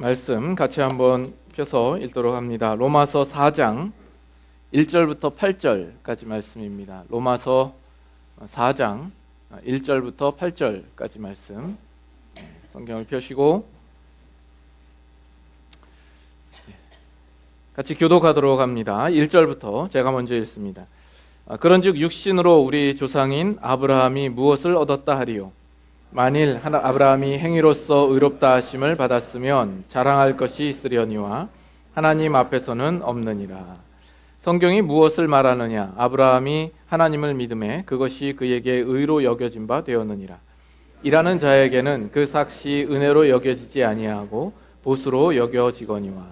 말씀 같이 한번 펴서 읽도록 합니다. 로마서 4장 1절부터 8절까지 말씀입니다. 로마서 4장 1절부터 8절까지 말씀, 성경을 펴시고 같이 교독하도록 합니다. 1절부터 제가 먼저 읽습니다. 그런즉 육신으로 우리 조상인 아브라함이 무엇을 얻었다 하리요? 만일 아브라함이 행위로서 의롭다 하심을 받았으면 자랑할 것이 있으려니와 하나님 앞에서는 없느니라. 성경이 무엇을 말하느냐? 아브라함이 하나님을 믿음에 그것이 그에게 의로 여겨진 바 되었느니라. 일하는 자에게는 그 삭시 은혜로 여겨지지 아니하고 보수로 여겨지거니와,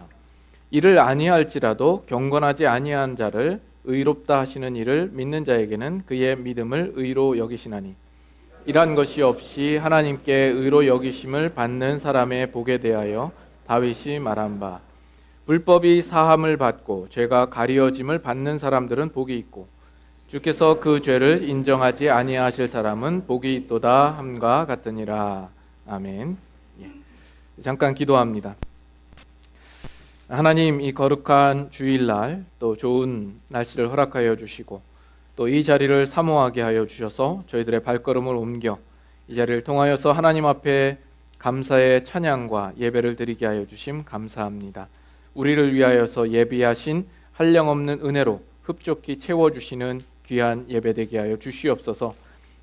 이를 아니할지라도 경건하지 아니한 자를 의롭다 하시는 이를 믿는 자에게는 그의 믿음을 의로 여기시나니, 이러한 것이 없이 하나님께 의로 여기심을 받는 사람의 복에 대하여 다윗이 말한 바, 불법이 사함을 받고 죄가 가리어짐을 받는 사람들은 복이 있고 주께서 그 죄를 인정하지 아니하실 사람은 복이 있도다 함과 같으니라. 아멘. 잠깐 기도합니다. 하나님, 이 거룩한 주일날 또 좋은 날씨를 허락하여 주시고 또 이 자리를 사모하게 하여 주셔서 저희들의 발걸음을 옮겨 이 자리를 통하여서 하나님 앞에 감사의 찬양과 예배를 드리게 하여 주심 감사합니다. 우리를 위하여서 예비하신 한량없는 은혜로 흡족히 채워주시는 귀한 예배 되게 하여 주시옵소서.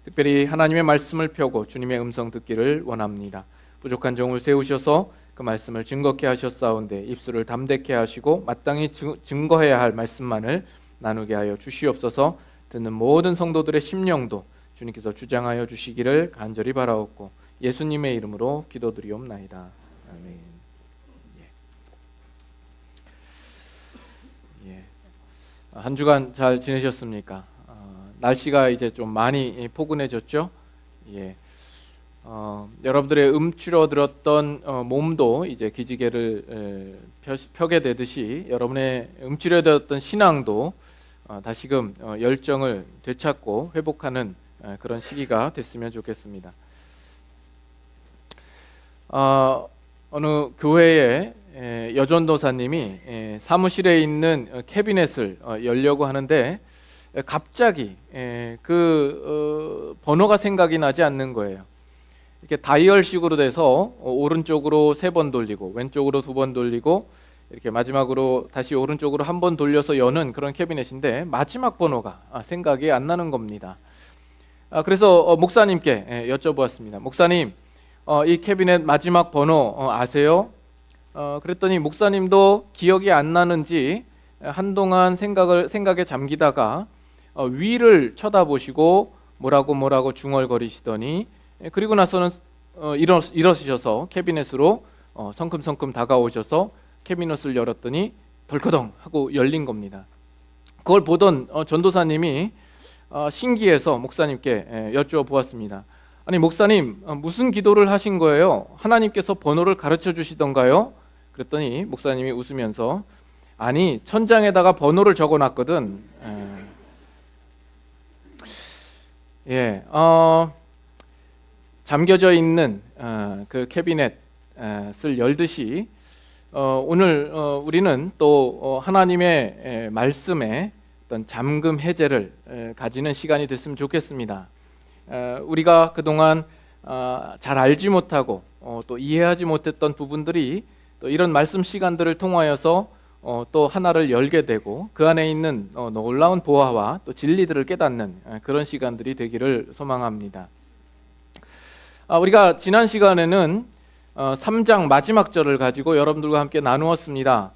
특별히 하나님의 말씀을 펴고 주님의 음성 듣기를 원합니다. 부족한 종을 세우셔서 그 말씀을 증거케 하셨사온데 입술을 담대케 하시고 마땅히 증거해야 할 말씀만을 나누게 하여 주시옵소서. 듣는 모든 성도들의 심령도 주님께서 주장하여 주시기를 간절히 바라옵고 예수님의 이름으로 기도드리옵나이다. 아멘. 한 주간 잘 지내셨습니까? 날씨가 이제 좀 많이 포근해졌죠? 여러분들의 움츠러들었던 몸도 이제 기지개를 펴게 되듯이 여러분의 움츠러들었던 신앙도 다시금 열정을 되찾고 회복하는 그런 시기가 됐으면 좋겠습니다. 어느 교회의 여전도사님이 사무실에 있는 캐비넷을 열려고 하는데 갑자기 그 번호가 생각이 나지 않는 거예요. 이렇게 다이얼식으로 돼서 오른쪽으로 3번 돌리고 왼쪽으로 2번 돌리고 이렇게 마지막으로 다시 오른쪽으로 1번 돌려서 여는 그런 캐비넷인데 마지막 번호가 생각이 안 나는 겁니다. 그래서 목사님께 여쭤보았습니다. 목사님, 이 캐비넷 마지막 번호 아세요? 그랬더니 목사님도 기억이 안 나는지 한동안 생각에 잠기다가 위를 쳐다보시고 뭐라고 중얼거리시더니 그리고 나서는 일어서셔서 캐비넷으로 성큼성큼 다가오셔서 캐비넷을 열었더니 덜커덩 하고 열린 겁니다. 그걸 보던 전도사님이 신기해서 목사님께 여쭈어보았습니다. 아니 목사님, 무슨 기도를 하신 거예요? 하나님께서 번호를 가르쳐 주시던가요? 그랬더니 목사님이 웃으면서 아니 천장에다가 번호를 적어놨거든. 잠겨져 있는 그 캐비넷을 열듯이 오늘 우리는 또 하나님의 말씀에 어떤 잠금 해제를 가지는 시간이 됐으면 좋겠습니다. 우리가 그동안 잘 알지 못하고 또 이해하지 못했던 부분들이 또 이런 말씀 시간들을 통하여서 또 하나를 열게 되고 그 안에 있는 놀라운 보화와 또 진리들을 깨닫는 그런 시간들이 되기를 소망합니다. 우리가 지난 시간에는 3장 마지막 절을 가지고 여러분들과 함께 나누었습니다.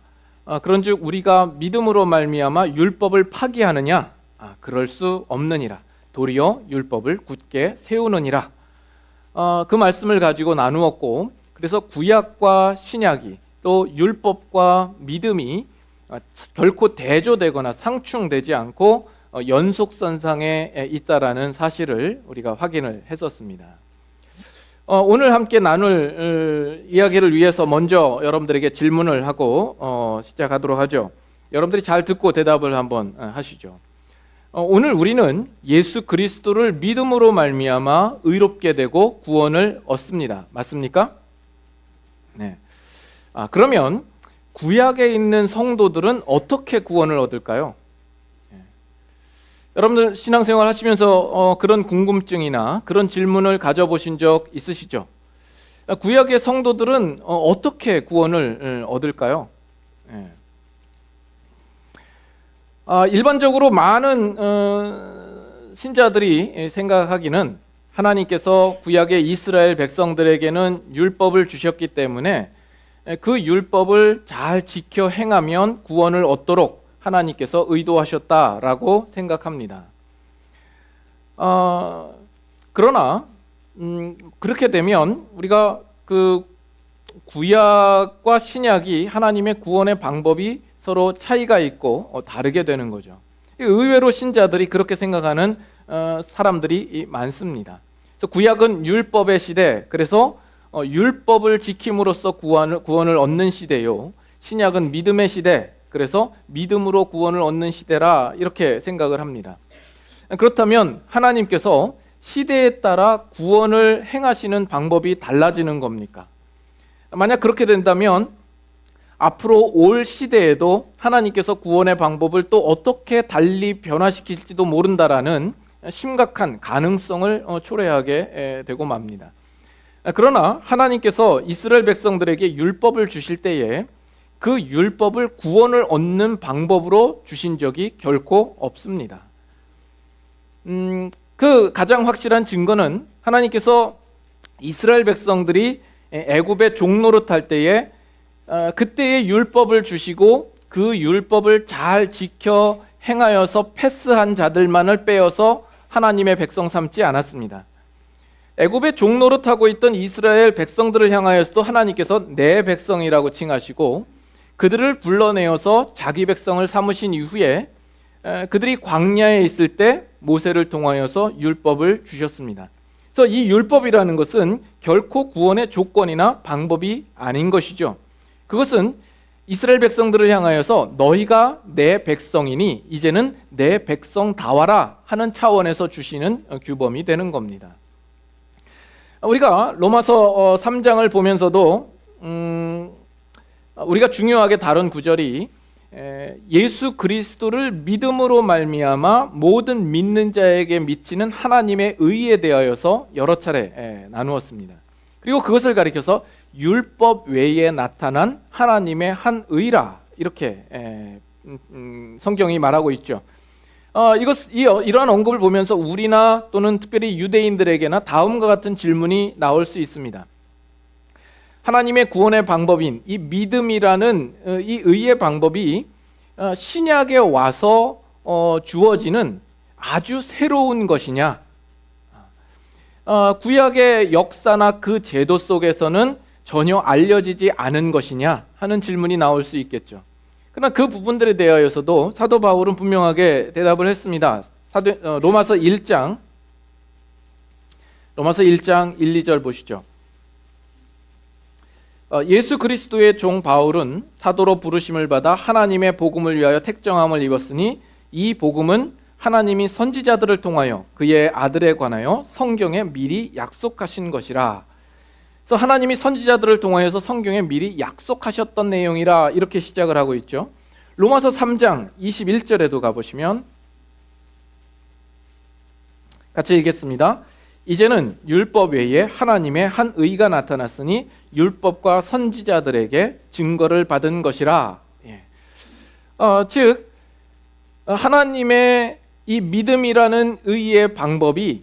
그런즉 우리가 믿음으로 말미암아 율법을 파기하느냐? 그럴 수 없느니라. 도리어 율법을 굳게 세우느니라. 그 말씀을 가지고 나누었고, 그래서 구약과 신약이 또 율법과 믿음이 결코 대조되거나 상충되지 않고 연속선상에 있다라는 사실을 우리가 확인을 했었습니다. 오늘 함께 나눌 이야기를 위해서 먼저 여러분들에게 질문을 하고 시작하도록 하죠. 여러분들이 잘 듣고 대답을 한번 하시죠. 오늘 우리는 예수 그리스도를 믿음으로 말미암아 의롭게 되고 구원을 얻습니다. 맞습니까? 네. 그러면 구약에 있는 성도들은 어떻게 구원을 얻을까요? 여러분들 신앙생활 하시면서 그런 궁금증이나 그런 질문을 가져보신 적 있으시죠? 구약의 성도들은 어떻게 구원을 얻을까요? 일반적으로 많은 신자들이 생각하기는 하나님께서 구약의 이스라엘 백성들에게는 율법을 주셨기 때문에 그 율법을 잘 지켜 행하면 구원을 얻도록 하나님께서 의도하셨다라고 생각합니다. 그러나 그렇게 되면 우리가 그 구약과 신약이 하나님의 구원의 방법이 서로 차이가 있고 다르게 되는 거죠. 의외로 신자들이 그렇게 생각하는 사람들이 많습니다. 그래서 구약은 율법의 시대, 그래서 율법을 지킴으로써 구원을 얻는 시대요. 신약은 믿음의 시대, 그래서 믿음으로 구원을 얻는 시대라 이렇게 생각을 합니다. 그렇다면 하나님께서 시대에 따라 구원을 행하시는 방법이 달라지는 겁니까? 만약 그렇게 된다면 앞으로 올 시대에도 하나님께서 구원의 방법을 또 어떻게 달리 변화시킬지도 모른다라는 심각한 가능성을 초래하게 되고 맙니다. 그러나 하나님께서 이스라엘 백성들에게 율법을 주실 때에 그 율법을 구원을 얻는 방법으로 주신 적이 결코 없습니다. 그 가장 확실한 증거는 하나님께서 이스라엘 백성들이 애굽의 종노릇할 때에 그때의 율법을 주시고 그 율법을 잘 지켜 행하여서 패스한 자들만을 빼어서 하나님의 백성 삼지 않았습니다. 애굽의 종노릇하고 있던 이스라엘 백성들을 향하여서도 하나님께서 내 백성이라고 칭하시고 그들을 불러내어서 자기 백성을 삼으신 이후에 그들이 광야에 있을 때 모세를 통하여서 율법을 주셨습니다. 그래서 이 율법이라는 것은 결코 구원의 조건이나 방법이 아닌 것이죠. 그것은 이스라엘 백성들을 향하여서 너희가 내 백성이니 이제는 내 백성다워라 하는 차원에서 주시는 규범이 되는 겁니다. 우리가 로마서 3장을 보면서도 우리가 중요하게 다룬 구절이 예수 그리스도를 믿음으로 말미암아 모든 믿는 자에게 미치는 하나님의 의에 대하여서 여러 차례 나누었습니다. 그리고 그것을 가리켜서 율법 외에 나타난 하나님의 한 의라 이렇게 성경이 말하고 있죠. 이러한 언급을 보면서 우리나 또는 특별히 유대인들에게나 다음과 같은 질문이 나올 수 있습니다. 하나님의 구원의 방법인 이 믿음이라는 이 의의 방법이 신약에 와서 주어지는 아주 새로운 것이냐, 구약의 역사나 그 제도 속에서는 전혀 알려지지 않은 것이냐 하는 질문이 나올 수 있겠죠. 그러나 그 부분들에 대하여서도 사도 바울은 분명하게 대답을 했습니다. 로마서 1장 1, 2절 보시죠. 예수 그리스도의 종 바울은 사도로 부르심을 받아 하나님의 복음을 위하여 택정함을 입었으니 이 복음은 하나님이 선지자들을 통하여 그의 아들에 관하여 성경에 미리 약속하신 것이라. 그래서 하나님이 선지자들을 통하여서 성경에 미리 약속하셨던 내용이라 이렇게 시작을 하고 있죠. 로마서 3장 21절에도 가보시면 같이 읽겠습니다. 이제는 율법 외에 하나님의 한 의가 나타났으니 율법과 선지자들에게 증거를 받은 것이라. 즉 하나님의 이 믿음이라는 의의 방법이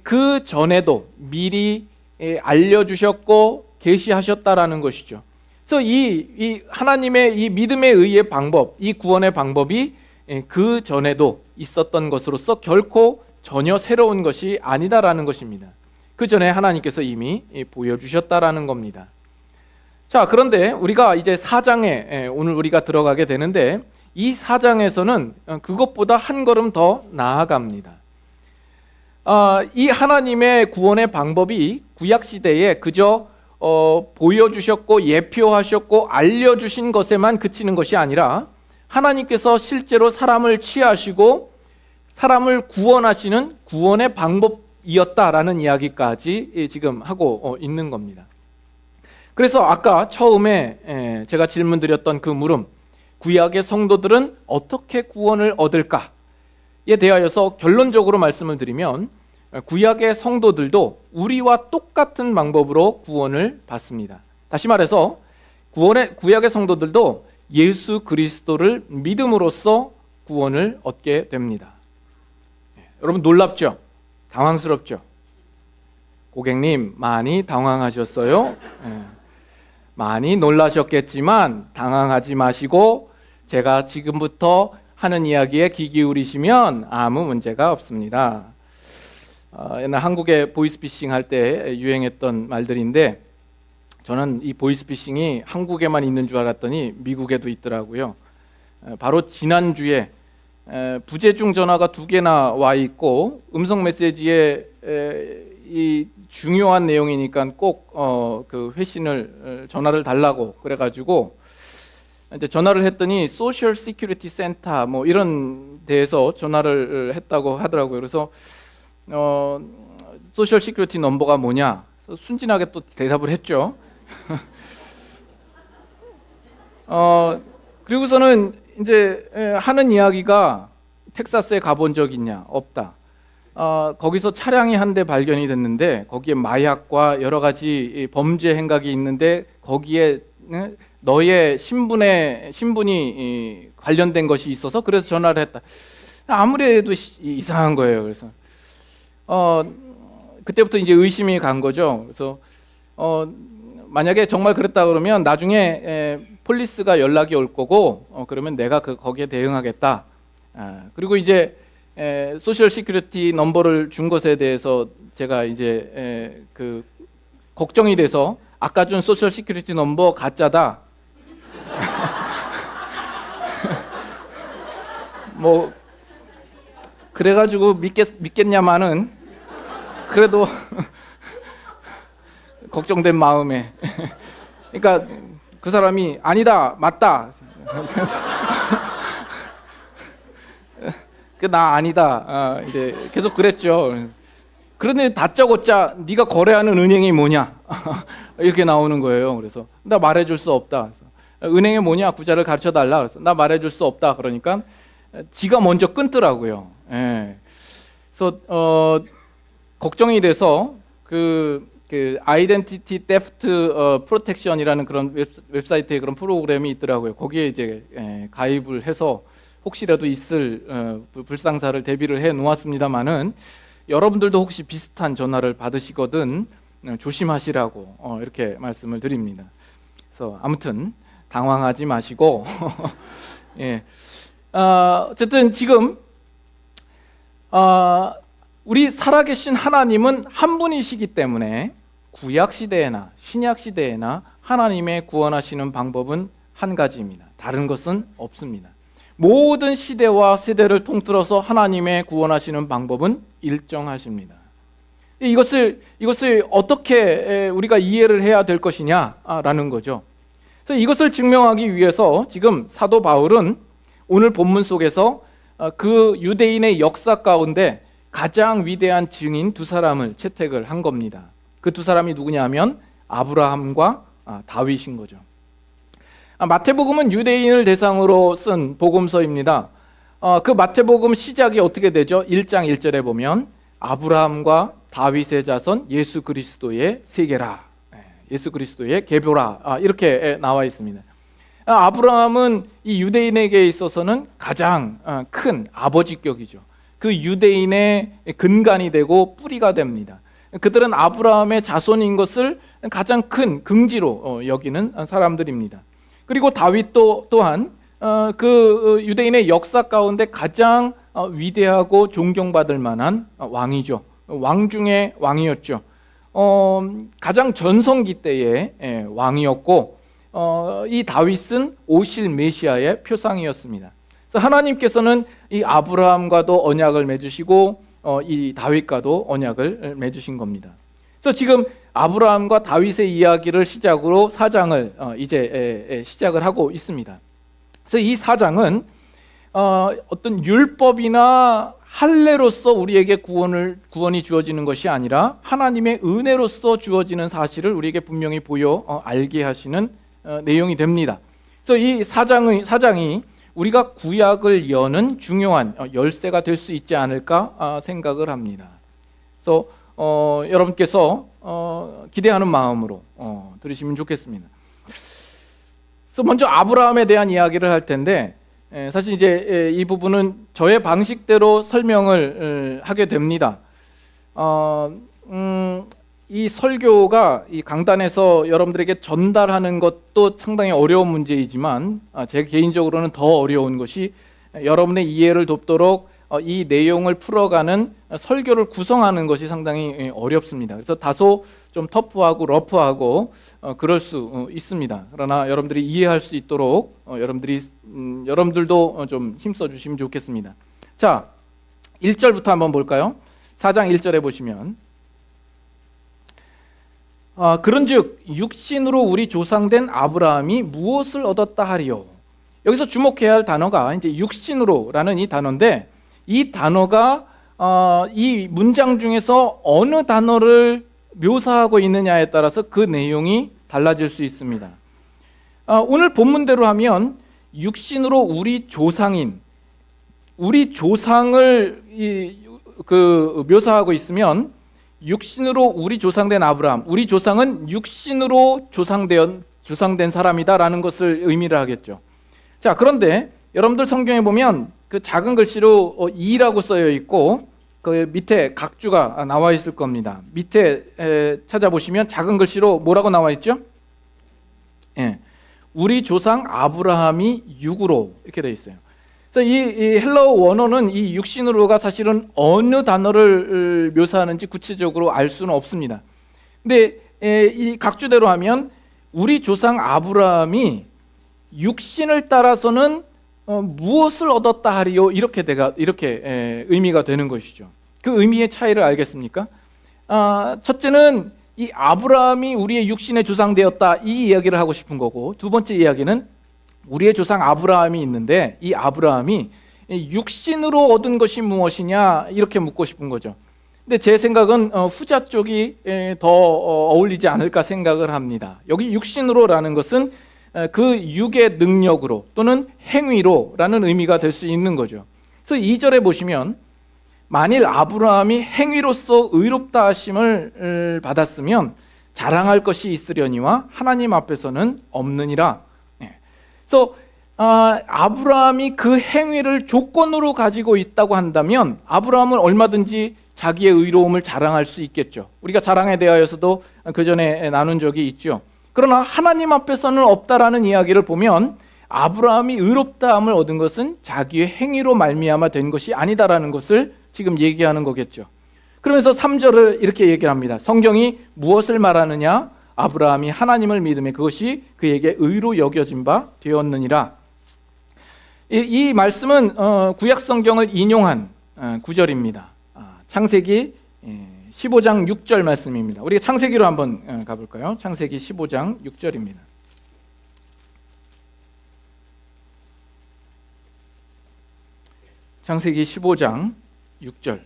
그 전에도 미리 알려주셨고 계시하셨다라는 것이죠. 그래서 이 하나님의 이 믿음의 의의 방법, 이 구원의 방법이 그 전에도 있었던 것으로서 결코 전혀 새로운 것이 아니다라는 것입니다. 그 전에 하나님께서 이미 보여주셨다라는 겁니다. 자, 그런데 우리가 이제 4장에 오늘 우리가 들어가게 되는데 이 4장에서는 그것보다 한 걸음 더 나아갑니다. 이 하나님의 구원의 방법이 구약시대에 그저 보여주셨고 예표하셨고 알려주신 것에만 그치는 것이 아니라 하나님께서 실제로 사람을 취하시고 사람을 구원하시는 구원의 방법이었다라는 이야기까지 지금 하고 있는 겁니다. 그래서 아까 처음에 제가 질문드렸던 그 물음, 구약의 성도들은 어떻게 구원을 얻을까에 대하여서 결론적으로 말씀을 드리면 구약의 성도들도 우리와 똑같은 방법으로 구원을 받습니다. 다시 말해서 구약의 성도들도 예수 그리스도를 믿음으로써 구원을 얻게 됩니다. 여러분 놀랍죠? 당황스럽죠? 고객님 많이 당황하셨어요? 많이 놀라셨겠지만 당황하지 마시고 제가 지금부터 하는 이야기에 귀 기울이시면 아무 문제가 없습니다. 옛날 한국에 보이스피싱 할 때 유행했던 말들인데 저는 이 보이스피싱이 한국에만 있는 줄 알았더니 미국에도 있더라고요. 바로 지난주에 부재중 전화가 2개나 와 있고 음성 메시지에 이 중요한 내용이니까 꼭 그 회신을 전화를 달라고 그래가지고 이제 전화를 했더니 소셜 시큐리티 센터 뭐 이런 데에서 전화를 했다고 하더라고요. 그래서 소셜 시큐리티 넘버가 뭐냐? 순진하게 또 대답을 했죠. 그리고서는 이제 하는 이야기가 텍사스에 가본 적 있냐? 없다. 거기서 차량이 한 대 발견이 됐는데 거기에 마약과 여러 가지 범죄 행각이 있는데 거기에 너의 신분이 관련된 것이 있어서 그래서 전화를 했다. 아무래도 이상한 거예요. 그래서 그때부터 이제 의심이 간 거죠. 그래서 만약에 정말 그랬다 그러면 나중에 폴리스가 연락이 올 거고 그러면 내가 거기에 대응하겠다. 그리고 이제 소셜 시큐리티 넘버를 준 것에 대해서 제가 이제 그 걱정이 돼서 아까 준 소셜 시큐리티 넘버 가짜다. 뭐 그래가지고 믿겠냐마는 그래도 걱정된 마음에 그러니까 그 사람이 아니다 맞다 나 아니다 이제 계속 그랬죠. 그런데 다짜고짜 네가 거래하는 은행이 뭐냐 이렇게 나오는 거예요. 그래서 나 말해줄 수 없다. 그래서 은행이 뭐냐 구자를 가르쳐 달라. 그래서 나 말해줄 수 없다. 그러니까 지가 먼저 끊더라고요. 그래서 걱정이 돼서 그 아이덴티티 데프트 프로텍션이라는 그런 웹사이트에 그런 프로그램이 있더라고요. 거기에 이제 가입을 해서 혹시라도 있을 불상사를 대비를 해 놓았습니다만은 여러분들도 혹시 비슷한 전화를 받으시거든 조심하시라고 이렇게 말씀을 드립니다. 그래서 아무튼 당황하지 마시고 예. 어쨌든 지금 우리 살아계신 하나님은 한 분이시기 때문에 구약 시대에나 신약 시대에나 하나님의 구원하시는 방법은 한 가지입니다. 다른 것은 없습니다. 모든 시대와 세대를 통틀어서 하나님의 구원하시는 방법은 일정하십니다. 이것을 어떻게 우리가 이해를 해야 될 것이냐라는 거죠. 그래서 이것을 증명하기 위해서 지금 사도 바울은 오늘 본문 속에서 그 유대인의 역사 가운데 가장 위대한 증인 2사람을 채택을 한 겁니다. 그 2사람이 누구냐면 아브라함과 다윗인 거죠. 마태복음은 유대인을 대상으로 쓴 복음서입니다. 그 마태복음 시작이 어떻게 되죠? 1장 1절에 보면 아브라함과 다윗의 자손 예수 그리스도의 세계라, 예수 그리스도의 계보라 이렇게 나와 있습니다. 아브라함은 이 유대인에게 있어서는 가장 큰 아버지격이죠. 그 유대인의 근간이 되고 뿌리가 됩니다. 그들은 아브라함의 자손인 것을 가장 큰 긍지로 여기는 사람들입니다. 그리고 다윗도 또한 그 유대인의 역사 가운데 가장 위대하고 존경받을 만한 왕이죠. 왕 중에 왕이었죠. 가장 전성기 때의 왕이었고 이 다윗은 오실 메시아의 표상이었습니다. 그래서 하나님께서는 이 아브라함과도 언약을 맺으시고 이 다윗과도 언약을 맺으신 겁니다. 그래서 지금 아브라함과 다윗의 이야기를 시작으로 4장을 이제 시작을 하고 있습니다. 그래서 이 4장은 어떤 율법이나 할례로서 우리에게 구원이 주어지는 것이 아니라 하나님의 은혜로서 주어지는 사실을 우리에게 분명히 보여 알게 하시는 내용이 됩니다. 그래서 이 사장이 우리가 구약을 여는 중요한 열쇠가 될 수 있지 않을까 생각을 합니다. 그래서 여러분께서 기대하는 마음으로 들으시면 좋겠습니다. 그래서 먼저 아브라함에 대한 이야기를 할 텐데, 사실 이제 이 부분은 저의 방식대로 설명을 하게 됩니다. 이 설교가 이 강단에서 여러분들에게 전달하는 것도 상당히 어려운 문제이지만, 제 개인적으로는 더 어려운 것이 여러분의 이해를 돕도록 이 내용을 풀어가는 설교를 구성하는 것이 상당히 어렵습니다. 그래서 다소 좀 터프하고 러프하고 그럴 수 있습니다. 그러나 여러분들이 이해할 수 있도록 여러분들도 좀 힘써 주시면 좋겠습니다. 자, 1절부터 한번 볼까요? 4장 1절에 보시면, 그런즉 육신으로 우리 조상된 아브라함이 무엇을 얻었다 하리요. 여기서 주목해야 할 단어가 이제 육신으로라는 이 단어인데, 이 단어가 이 문장 중에서 어느 단어를 묘사하고 있느냐에 따라서 그 내용이 달라질 수 있습니다. 오늘 본문대로 하면 육신으로 우리 조상인, 우리 조상을 묘사하고 있으면, 육신으로 우리 조상된 아브라함, 우리 조상은 육신으로 조상된 사람이다라는 것을 의미를 하겠죠. 자, 그런데 여러분들 성경에 보면 그 작은 글씨로 이라고 쓰여 있고 그 밑에 각주가 나와 있을 겁니다. 밑에 찾아보시면 작은 글씨로 뭐라고 나와 있죠? 우리 조상 아브라함이 육으로 이렇게 되어 있어요. 그래서 이 헬라어 원어는 이 육신으로가 사실은 어느 단어를 묘사하는지 구체적으로 알 수는 없습니다. 근데 이 각주대로 하면 우리 조상 아브라함이 육신을 따라서는 무엇을 얻었다 하리요, 이렇게 의미가 되는 것이죠. 그 의미의 차이를 알겠습니까? 첫째는 이 아브라함이 우리의 육신의 조상 되었다, 이 이야기를 하고 싶은 거고, 두 번째 이야기는 우리의 조상 아브라함이 있는데 이 아브라함이 육신으로 얻은 것이 무엇이냐, 이렇게 묻고 싶은 거죠. 근데 제 생각은 후자 쪽이 더 어울리지 않을까 생각을 합니다. 여기 육신으로라는 것은 그 육의 능력으로 또는 행위로라는 의미가 될 수 있는 거죠. 그래서 2절에 보시면, 만일 아브라함이 행위로서 의롭다 하심을 받았으면 자랑할 것이 있으려니와 하나님 앞에서는 없느니라. 그래서 아브라함이 그 행위를 조건으로 가지고 있다고 한다면 아브라함은 얼마든지 자기의 의로움을 자랑할 수 있겠죠. 우리가 자랑에 대하여서도 그 전에 나눈 적이 있죠. 그러나 하나님 앞에서는 없다라는 이야기를 보면 아브라함이 의롭다함을 얻은 것은 자기의 행위로 말미암아 된 것이 아니다라는 것을 지금 얘기하는 거겠죠. 그러면서 3절을 이렇게 얘기합니다. 성경이 무엇을 말하느냐? 아브라함이 하나님을 믿음에 그것이 그에게 의로 여겨진 바 되었느니라. 이 말씀은 구약 성경을 인용한 구절입니다. 창세기 15장 6절 말씀입니다. 우리가 창세기로 한번 가볼까요? 창세기 15장 6절입니다. 창세기 15장 6절.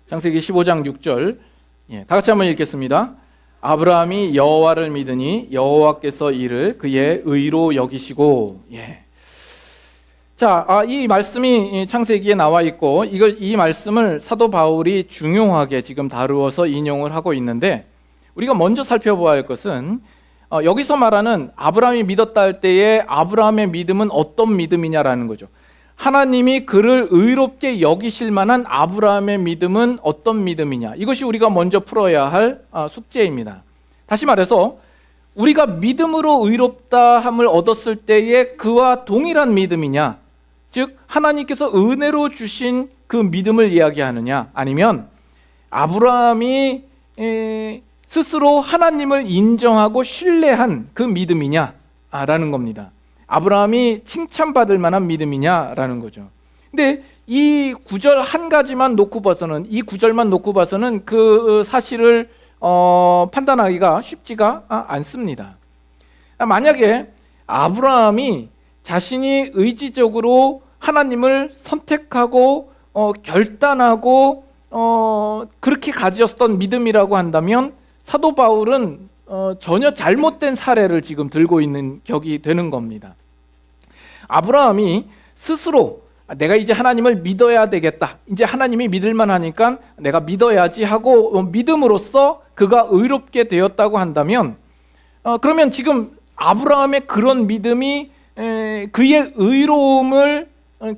창세기 15장 6절. 다 같이 한번 읽겠습니다. 아브라함이 여호와를 믿으니 여호와께서 이를 그의 의로 여기시고. 자, 이 말씀이 창세기에 나와 있고 이 말씀을 사도 바울이 중요하게 지금 다루어서 인용을 하고 있는데, 우리가 먼저 살펴봐야 할 것은 여기서 말하는 아브라함이 믿었다 할 때의 아브라함의 믿음은 어떤 믿음이냐라는 거죠. 하나님이 그를 의롭게 여기실 만한 아브라함의 믿음은 어떤 믿음이냐, 이것이 우리가 먼저 풀어야 할 숙제입니다. 다시 말해서 우리가 믿음으로 의롭다함을 얻었을 때의 그와 동일한 믿음이냐, 즉 하나님께서 은혜로 주신 그 믿음을 이야기하느냐, 아니면 아브라함이 스스로 하나님을 인정하고 신뢰한 그 믿음이냐라는 겁니다. 아브라함이 칭찬받을 만한 믿음이냐라는 거죠. 근데 이 구절 한 가지만 놓고 봐서는, 이 구절만 놓고 봐서는 그 사실을 판단하기가 쉽지가 않습니다. 만약에 아브라함이 자신이 의지적으로 하나님을 선택하고 결단하고 그렇게 가졌던 믿음이라고 한다면 사도 바울은 전혀 잘못된 사례를 지금 들고 있는 격이 되는 겁니다. 아브라함이 스스로 내가 이제 하나님을 믿어야 되겠다, 이제 하나님이 믿을만 하니까 내가 믿어야지 하고 믿음으로써 그가 의롭게 되었다고 한다면 그러면 지금 아브라함의 그런 믿음이 그의 의로움을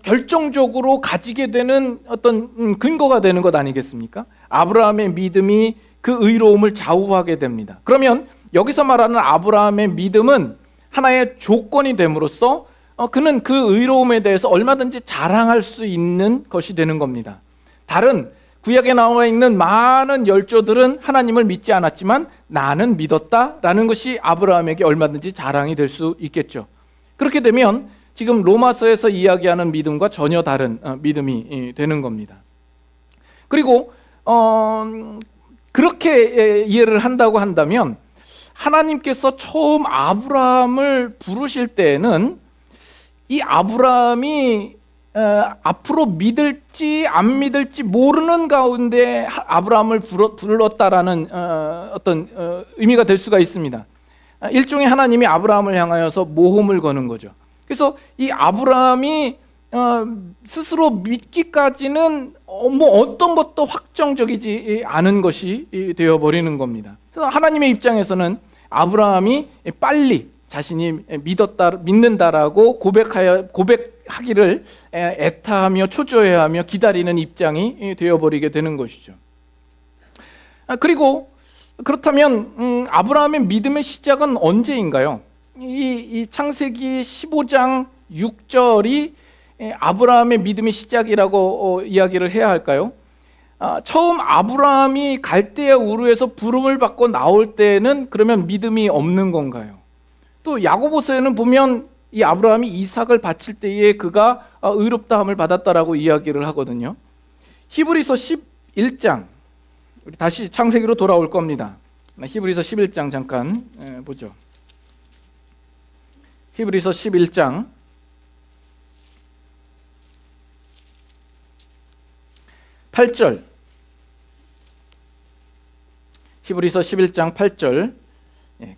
결정적으로 가지게 되는 어떤 근거가 되는 것 아니겠습니까? 아브라함의 믿음이 그 의로움을 좌우하게 됩니다. 그러면 여기서 말하는 아브라함의 믿음은 하나의 조건이 됨으로써 그는 그 의로움에 대해서 얼마든지 자랑할 수 있는 것이 되는 겁니다. 다른 구약에 나와 있는 많은 열조들은 하나님을 믿지 않았지만 나는 믿었다라는 것이 아브라함에게 얼마든지 자랑이 될 수 있겠죠. 그렇게 되면 지금 로마서에서 이야기하는 믿음과 전혀 다른 믿음이 되는 겁니다. 그리고 그렇게 이해를 한다고 한다면 하나님께서 처음 아브라함을 부르실 때에는 이 아브라함이 앞으로 믿을지 안 믿을지 모르는 가운데 아브라함을 불렀다라는 어떤 의미가 될 수가 있습니다. 일종의 하나님이 아브라함을 향하여서 모험을 거는 거죠. 그래서 이 아브라함이 스스로 믿기까지는 어떤 것도 확정적이지 않은 것이 되어버리는 겁니다. 그래서 하나님의 입장에서는 아브라함이 빨리 자신이 믿는다라고 고백하기를 애타하며 초조해하며 기다리는 입장이 되어버리게 되는 것이죠. 그리고 그렇다면 아브라함의 믿음의 시작은 언제인가요? 이 창세기 15장 6절이 아브라함의 믿음의 시작이라고 이야기를 해야 할까요? 처음 아브라함이 갈대아 우르에서 부름을 받고 나올 때는 그러면 믿음이 없는 건가요? 또 야고보서에는 보면 이 아브라함이 이삭을 바칠 때에 그가 의롭다함을 받았다라고 이야기를 하거든요. 히브리서 11장, 우리 다시 창세기로 돌아올 겁니다. 히브리서 11장 잠깐 보죠. 히브리서 11장 8절, 히브리서 11장 8절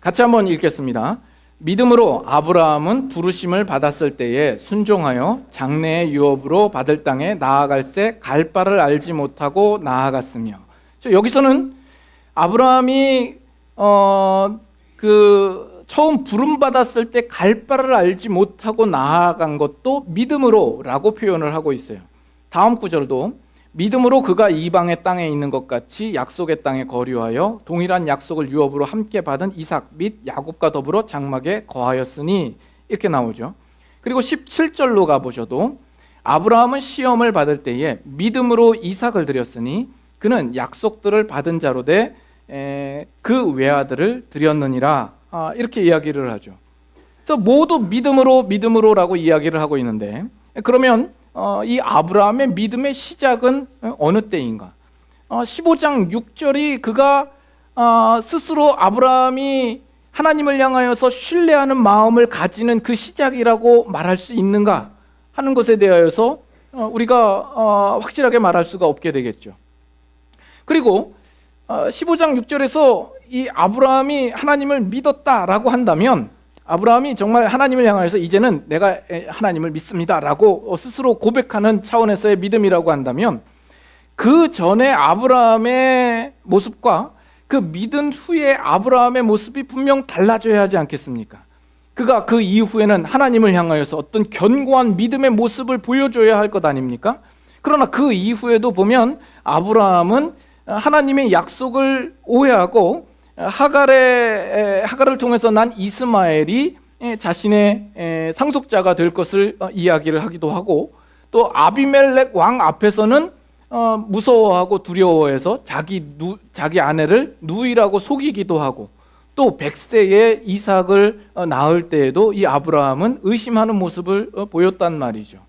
같이 한번 읽겠습니다. 믿음으로 아브라함은 부르심을 받았을 때에 순종하여 장래의 유업으로 받을 땅에 나아갈새 갈 바를 알지 못하고 나아갔으며. 여기서는 아브라함이 처음 부름 받았을 때 갈 바를 알지 못하고 나아간 것도 믿음으로라고 표현을 하고 있어요. 다음 구절도 믿음으로 그가 이방의 땅에 있는 것 같이 약속의 땅에 거류하여 동일한 약속을 유업으로 함께 받은 이삭 및 야곱과 더불어 장막에 거하였으니, 이렇게 나오죠. 그리고 17절로 가보셔도 아브라함은 시험을 받을 때에 믿음으로 이삭을 드렸으니 그는 약속들을 받은 자로 돼 그 외아들을 드렸느니라, 이렇게 이야기를 하죠. 그래서 모두 믿음으로라고 이야기를 하고 있는데, 그러면 이 아브라함의 믿음의 시작은 어느 때인가? 15장 6절이 그가 스스로 아브라함이 하나님을 향하여서 신뢰하는 마음을 가지는 그 시작이라고 말할 수 있는가 하는 것에 대하여서 우리가 확실하게 말할 수가 없게 되겠죠. 그리고 15장 6절에서 이 아브라함이 하나님을 믿었다라고 한다면 아브라함이 정말 하나님을 향하여서 이제는 내가 하나님을 믿습니다라고 스스로 고백하는 차원에서의 믿음이라고 한다면, 그 전에 아브라함의 모습과 그 믿은 후에 아브라함의 모습이 분명 달라져야 하지 않겠습니까? 그가 그 이후에는 하나님을 향하여서 어떤 견고한 믿음의 모습을 보여줘야 할 것 아닙니까? 그러나 그 이후에도 보면 아브라함은 하나님의 약속을 오해하고 하갈을 통해서 난 이스마엘이 자신의 상속자가 될 것을 이야기를 하기도 하고, 또 아비멜렉 왕 앞에서는 무서워하고 두려워해서 자기 아내를 누이라고 속이기도 하고, 또 100세에 이삭을 낳을 때에도 이 아브라함은 의심하는 모습을 보였단 말이죠.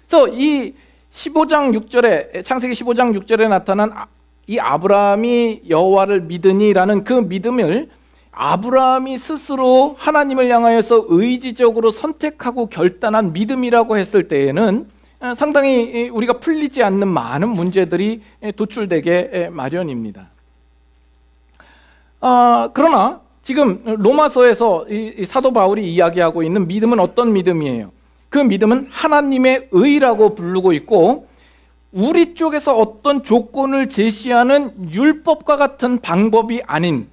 그래서 이 15장 6절에 창세기 15장 6절에 나타난 이 아브라함이 여호와를 믿으니라는 그 믿음을 아브라함이 스스로 하나님을 향하여서 의지적으로 선택하고 결단한 믿음이라고 했을 때에는 상당히 우리가 풀리지 않는 많은 문제들이 도출되게 마련입니다. 그러나 지금 로마서에서 이 사도 바울이 이야기하고 있는 믿음은 어떤 믿음이에요? 그 믿음은 하나님의 의라고 부르고 있고, 우리 쪽에서 어떤 조건을 제시하는 율법과 같은 방법이 아닌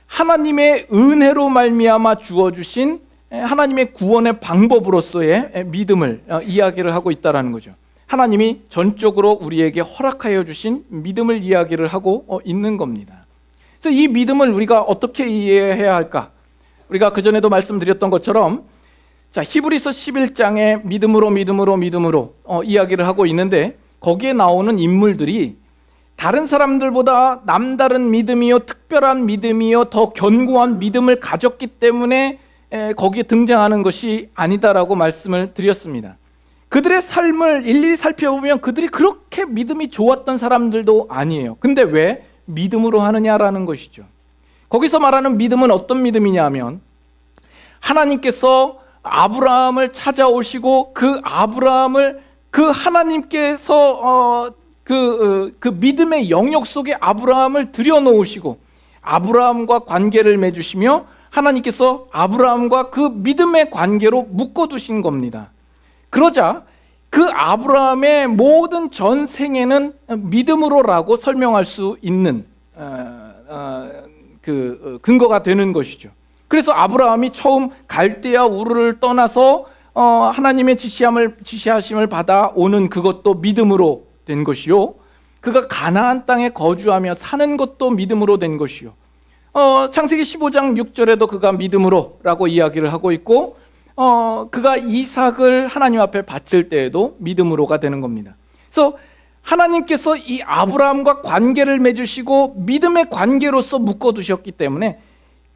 하나님의 은혜로 말미암아 주어주신 하나님의 구원의 방법으로서의 믿음을 이야기를 하고 있다는 거죠. 하나님이 전적으로 우리에게 허락하여 주신 믿음을 이야기를 하고 있는 겁니다. 그래서 이 믿음을 우리가 어떻게 이해해야 할까? 우리가 그전에도 말씀드렸던 것처럼 히브리서 11장에 믿음으로 이야기를 하고 있는데, 거기에 나오는 인물들이 다른 사람들보다 남다른 믿음이요, 특별한 믿음이요, 더 견고한 믿음을 가졌기 때문에 거기에 등장하는 것이 아니다라고 말씀을 드렸습니다. 그들의 삶을 일일이 살펴보면 그들이 그렇게 믿음이 좋았던 사람들도 아니에요. 근데 왜 믿음으로 하느냐라는 것이죠. 거기서 말하는 믿음은 어떤 믿음이냐면, 하나님께서 아브라함을 찾아오시고 그 아브라함을 그 하나님께서 그 믿음의 영역 속에 아브라함을 들여놓으시고 아브라함과 관계를 맺으시며 하나님께서 아브라함과 그 믿음의 관계로 묶어두신 겁니다. 그러자 그 아브라함의 모든 전생에는 믿음으로라고 설명할 수 있는 그 근거가 되는 것이죠. 그래서 아브라함이 처음 갈대아 우르를 떠나서 하나님의 지시하심을 받아 오는 그것도 믿음으로 된 것이요, 그가 가나안 땅에 거주하며 사는 것도 믿음으로 된 것이요, 창세기 15장 6절에도 그가 믿음으로라고 이야기를 하고 있고, 그가 이삭을 하나님 앞에 바칠 때에도 믿음으로가 되는 겁니다. 그래서 하나님께서 이 아브라함과 관계를 맺으시고 믿음의 관계로서 묶어두셨기 때문에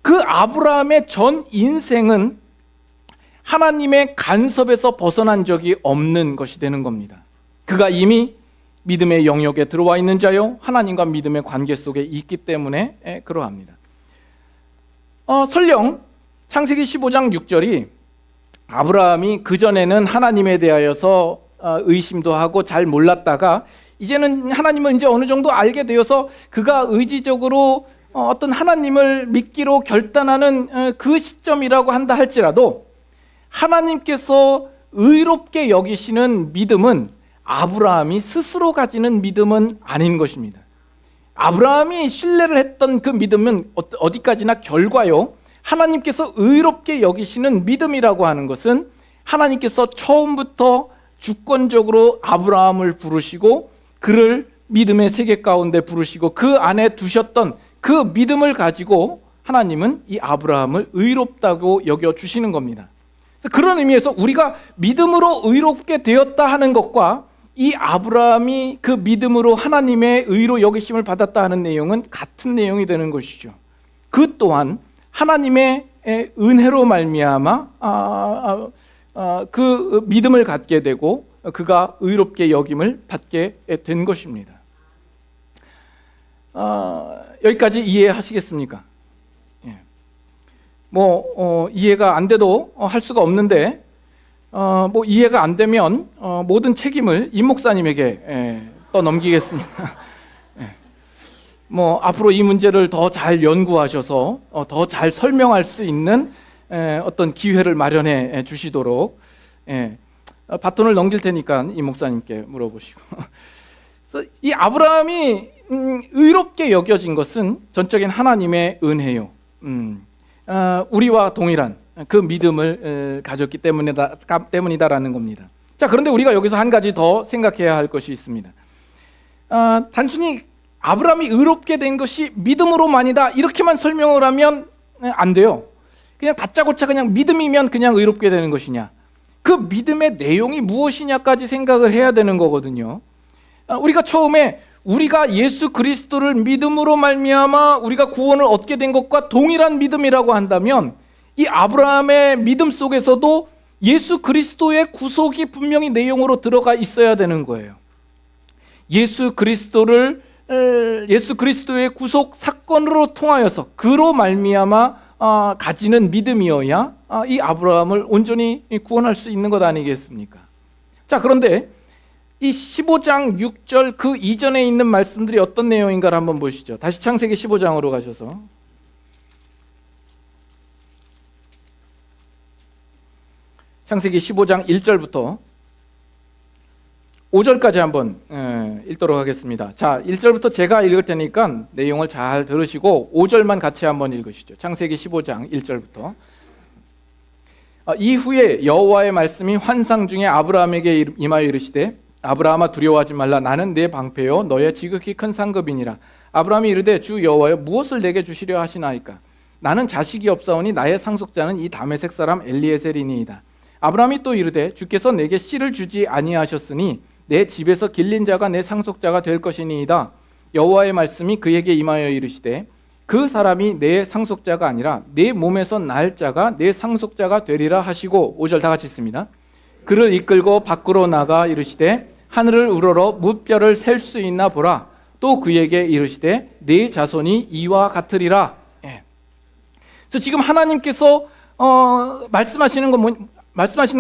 그 아브라함의 전 인생은 하나님의 간섭에서 벗어난 적이 없는 것이 되는 겁니다. 그가 이미 믿음의 영역에 들어와 있는 자요, 하나님과 믿음의 관계 속에 있기 때문에 그러합니다. 설령 창세기 15장 6절이 아브라함이 그전에는 하나님에 대하여서 의심도 하고 잘 몰랐다가 이제는 하나님을 이제 어느 정도 알게 되어서 그가 의지적으로 어떤 하나님을 믿기로 결단하는 그 시점이라고 한다 할지라도, 하나님께서 의롭게 여기시는 믿음은 아브라함이 스스로 가지는 믿음은 아닌 것입니다. 아브라함이 신뢰를 했던 그 믿음은 어디까지나 결과요, 하나님께서 의롭게 여기시는 믿음이라고 하는 것은 하나님께서 처음부터 주권적으로 아브라함을 부르시고 그를 믿음의 세계 가운데 부르시고 그 안에 두셨던 그 믿음을 가지고 하나님은 이 아브라함을 의롭다고 여겨주시는 겁니다. 그런 의미에서 우리가 믿음으로 의롭게 되었다 하는 것과 이 아브라함이 그 믿음으로 하나님의 의로 여기심을 받았다 하는 내용은 같은 내용이 되는 것이죠. 그 또한 하나님의 은혜로 말미암아 그 믿음을 갖게 되고 그가 의롭게 여김을 받게 된 것입니다. 여기까지 이해하시겠습니까? 이해가 안 돼도 할 수가 없는데, 이해가 안 되면 모든 책임을 임 목사님에게 떠넘기겠습니다. 앞으로 이 문제를 더 잘 연구하셔서 더 잘 설명할 수 있는 어떤 기회를 마련해 주시도록 바톤을 넘길 테니까 임 목사님께 물어보시고. 이 아브라함이 의롭게 여겨진 것은 전적인 하나님의 은혜요, 우리와 동일한 그 믿음을 가졌기 때문이다라는 겁니다. 자, 그런데 우리가 여기서 한 가지 더 생각해야 할 것이 있습니다. 단순히 아브라함이 의롭게 된 것이 믿음으로만이다 이렇게만 설명을 하면 안 돼요. 그냥 다짜고짜 그냥 믿음이면 그냥 의롭게 되는 것이냐, 그 믿음의 내용이 무엇이냐까지 생각을 해야 되는 거거든요. 우리가 처음에 우리가 예수 그리스도를 믿음으로 말미암아 우리가 구원을 얻게 된 것과 동일한 믿음이라고 한다면, 이 아브라함의 믿음 속에서도 예수 그리스도의 구속이 분명히 내용으로 들어가 있어야 되는 거예요. 예수 그리스도를 예수 그리스도의 구속 사건으로 통하여서 그로 말미암아 가지는 믿음이어야 이 아브라함을 온전히 구원할 수 있는 것 아니겠습니까? 자, 그런데 이 15장 6절 그 이전에 있는 말씀들이 어떤 내용인가를 한번 보시죠. 다시 창세기 15장으로 가셔서 창세기 15장 1절부터 5절까지 한번 읽도록 하겠습니다. 자, 1절부터 제가 읽을 테니까 내용을 잘 들으시고 5절만 같이 한번 읽으시죠. 창세기 15장 1절부터. 이후에 여호와의 말씀이 환상 중에 아브라함에게 임하여 이르시되 아브라함아 두려워하지 말라. 나는 내 방패요 너의 지극히 큰 상급이니라. 아브라함이 이르되 주 여호와여 무엇을 내게 주시려 하시나이까. 나는 자식이 없사오니 나의 상속자는 이 다메섹 사람 엘리에셀이니이다. 아브라함이 또 이르되 주께서 내게 씨를 주지 아니하셨으니 내 집에서 길린 자가 내 상속자가 될 것이니이다. 여호와의 말씀이 그에게 임하여 이르시되 그 사람이 내 상속자가 아니라 내 몸에서 날 자가 내 상속자가 되리라 하시고 5절 다 같이 읽습니다. 그를 이끌고 밖으로 나가 이르시되 하늘을 우러러 무뼈를 셀 수 있나 보라. 또 그에게 이르시되 네 자손이 이와 같으리라. 그래서 지금 하나님께서 말씀하시는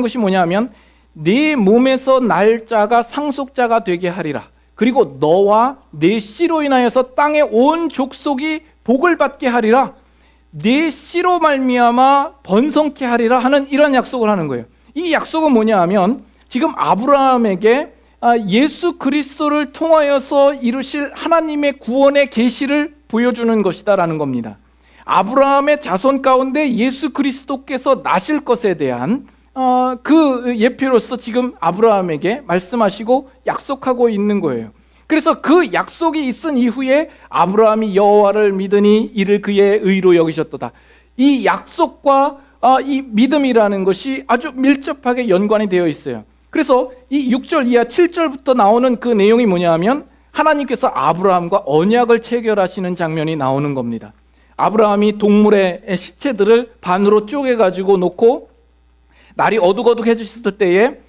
것이 뭐냐 하면 네 몸에서 날 자가 상속자가 되게 하리라. 그리고 너와 네 씨로 인하여서 땅의 온 족속이 복을 받게 하리라. 네 씨로 말미암아 번성케 하리라 하는 이런 약속을 하는 거예요. 이 약속은 뭐냐 하면 지금 아브라함에게 예수 그리스도를 통하여서 이루실 하나님의 구원의 계시를 보여주는 것이다라는 겁니다. 아브라함의 자손 가운데 예수 그리스도께서 나실 것에 대한 그 예표로서 지금 아브라함에게 말씀하시고 약속하고 있는 거예요. 그래서 그 약속이 있은 이후에 아브라함이 여호와를 믿으니 이를 그의 의로 여기셨도다. 이 약속과 이 믿음이라는 것이 아주 밀접하게 연관이 되어 있어요. 그래서 이 6절 이하 7절부터 나오는 그 내용이 뭐냐 하면 하나님께서 아브라함과 언약을 체결하시는 장면이 나오는 겁니다. 아브라함이 동물의 시체들을 반으로 쪼개가지고 놓고 날이 어둑어둑해졌을 때에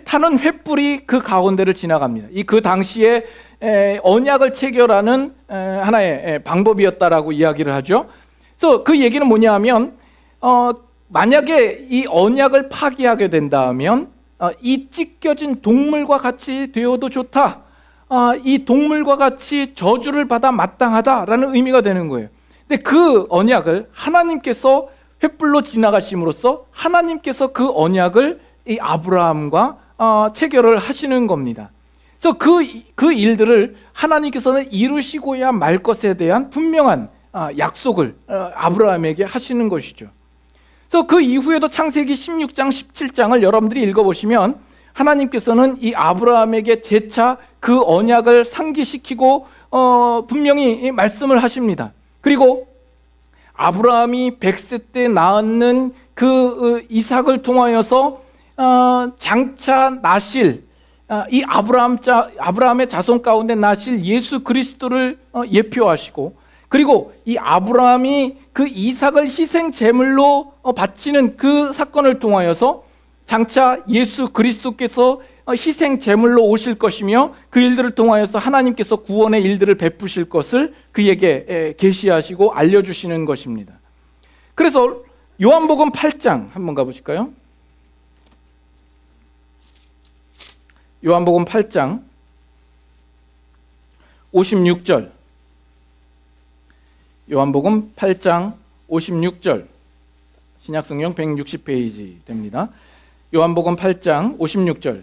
타는 횃불이 그 가운데를 지나갑니다. 이 그 당시에 언약을 체결하는 하나의 방법이었다라고 이야기를 하죠. 그래서 그 얘기는 뭐냐 하면 만약에 이 언약을 파기하게 된다면 이 찢겨진 동물과 같이 되어도 좋다. 이 동물과 같이 저주를 받아 마땅하다라는 의미가 되는 거예요. 근데 그 언약을 하나님께서 횃불로 지나가심으로써 하나님께서 그 언약을 이 아브라함과 체결을 하시는 겁니다. 그래서 그 일들을 하나님께서는 이루시고야 말 것에 대한 분명한 약속을 아브라함에게 하시는 것이죠. 그래서 그 이후에도 창세기 16장, 17장을 여러분들이 읽어보시면 하나님께서는 이 아브라함에게 재차 그 언약을 상기시키고 분명히 말씀을 하십니다. 그리고 아브라함이 100세 때 낳는 그 이삭을 통하여서 장차 나실 이 아브라함의 자손 가운데 나실 예수 그리스도를 예표하시고, 그리고 이 아브라함이 그 이삭을 희생 제물로 바치는 그 사건을 통하여서 장차 예수 그리스도께서 희생 제물로 오실 것이며 그 일들을 통하여서 하나님께서 구원의 일들을 베푸실 것을 그에게 계시하시고 알려주시는 것입니다. 그래서 요한복음 8장 한번 가보실까요? 요한복음 8장 56절. 요한복음 8장 56절. 신약성경 160페이지 됩니다. 요한복음 8장 56절.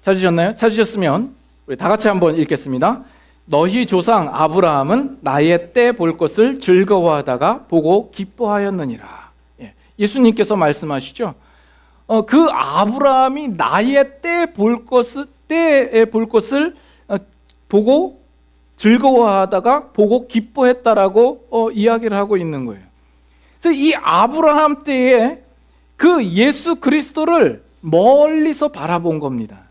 찾으셨나요? 찾으셨으면 우리 다 같이 한번 읽겠습니다. 너희 조상 아브라함은 나의 때 볼 것을 즐거워하다가 보고 기뻐하였느니라. 예수님께서 말씀하시죠. 그 아브라함이 나의 때 볼 것을 보고 즐거워하다가 보고 기뻐했다라고 이야기를 하고 있는 거예요. 그래서 이 아브라함 때에 그 예수 그리스도를 멀리서 바라본 겁니다.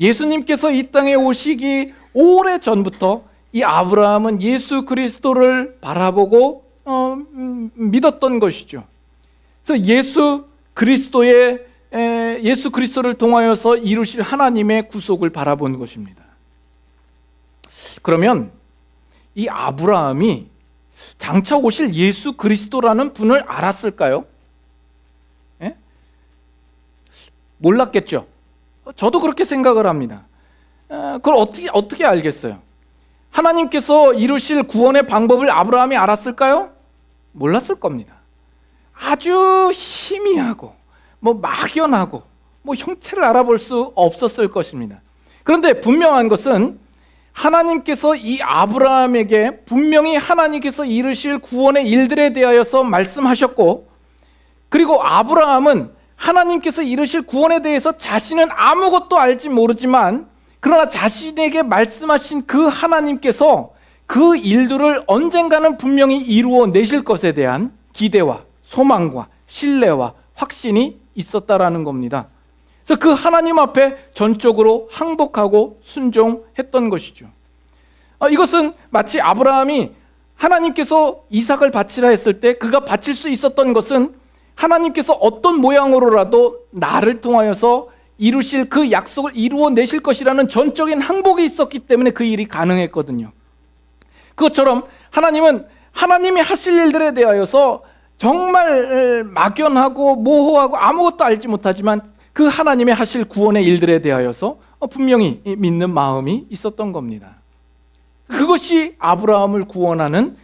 예수님께서 이 땅에 오시기 오래 전부터 이 아브라함은 예수 그리스도를 바라보고 믿었던 것이죠. 그래서 예수 그리스도의 예수 그리스도를 통하여서 이루실 하나님의 구속을 바라본 것입니다. 그러면 이 아브라함이 장차 오실 예수 그리스도라는 분을 알았을까요? 예? 몰랐겠죠. 저도 그렇게 생각을 합니다. 그걸 어떻게 알겠어요? 하나님께서 이루실 구원의 방법을 아브라함이 알았을까요? 몰랐을 겁니다. 아주 희미하고 막연하고 형체를 알아볼 수 없었을 것입니다. 그런데 분명한 것은 하나님께서 이 아브라함에게 분명히 하나님께서 이루실 구원의 일들에 대하여서 말씀하셨고, 그리고 아브라함은 하나님께서 이루실 구원에 대해서 자신은 아무것도 알지 모르지만 그러나 자신에게 말씀하신 그 하나님께서 그 일들을 언젠가는 분명히 이루어 내실 것에 대한 기대와 소망과 신뢰와 확신이 있었다라는 겁니다. 그래서 그 하나님 앞에 전적으로 항복하고 순종했던 것이죠. 이것은 마치 아브라함이 하나님께서 이삭을 바치라 했을 때 그가 바칠 수 있었던 것은 하나님께서 어떤 모양으로라도 나를 통하여서 이루실 그 약속을 이루어 내실 것이라는 전적인 항복이 있었기 때문에 그 일이 가능했거든요. 그것처럼 하나님은 하나님이 하실 일들에 대하여서 정말 막연하고 모호하고 아무것도 알지 못하지만 그 하나님의 하실 구원의 일들에 대하여서 분명히 믿는 마음이 있었던 겁니다. 그것이 아브라함을 구원하는